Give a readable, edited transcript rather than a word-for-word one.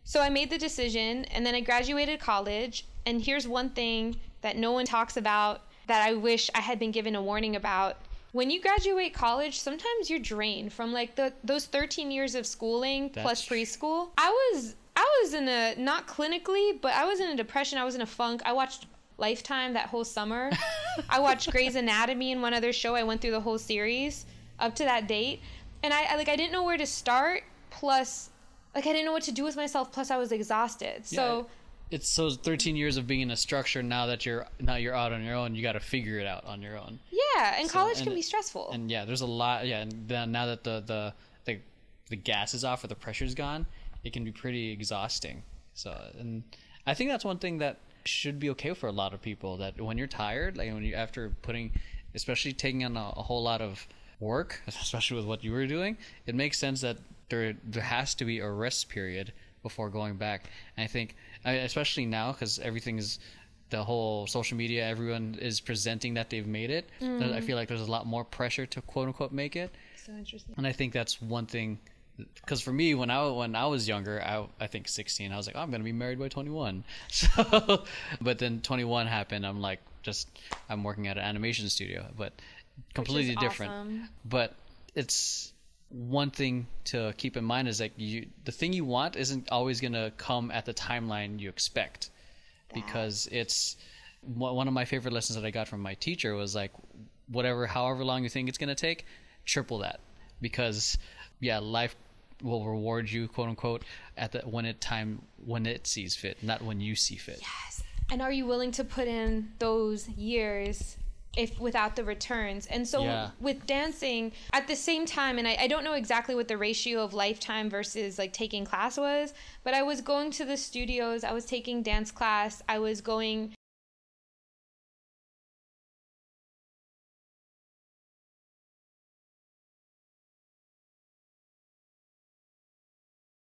So I made the decision, and then I graduated college. And here's one thing that no one talks about that I wish I had been given a warning about. When you graduate college, sometimes you're drained from like those 13 years of schooling plus preschool. I was in a, not clinically, but I was in a depression. I was in a funk. I watched Lifetime that whole summer. I watched Grey's Anatomy and one other show. I went through the whole series up to that date. And I didn't know where to start. Plus, I didn't know what to do with myself. Plus, I was exhausted. So it's those 13 years of being in a structure. Now you're out on your own. You got to figure it out on your own. Yeah, and college can be stressful. And there's a lot. Yeah, and then now that the gas is off or the pressure's gone, it can be pretty exhausting. So, and I think that's one thing that should be okay for a lot of people. That when you're tired, like when you after especially taking on a whole lot of work, especially with what you were doing, it makes sense that there has to be a rest period before going back. And I think, especially now, because the whole social media, everyone is presenting that they've made it. I feel like there's a lot more pressure to quote unquote make it. So interesting. And I think that's one thing, because for me, when I was younger, I think 16, I was like, oh, I'm going to be married by 21. So, but then 21 happened. I'm like, I'm working at an animation studio, but completely different. Awesome. But it's one thing to keep in mind is like the thing you want isn't always going to come at the timeline you expect. Because it's one of my favorite lessons that I got from my teacher was like, however long you think it's going to take, triple that. Because life will reward you, quote unquote, when it sees fit, not when you see fit. Yes. And are you willing to put in those years without the returns? And so with dancing at the same time, and I don't know exactly what the ratio of lifetime versus like taking class was, but I was going to the studios, I was taking dance class, I was going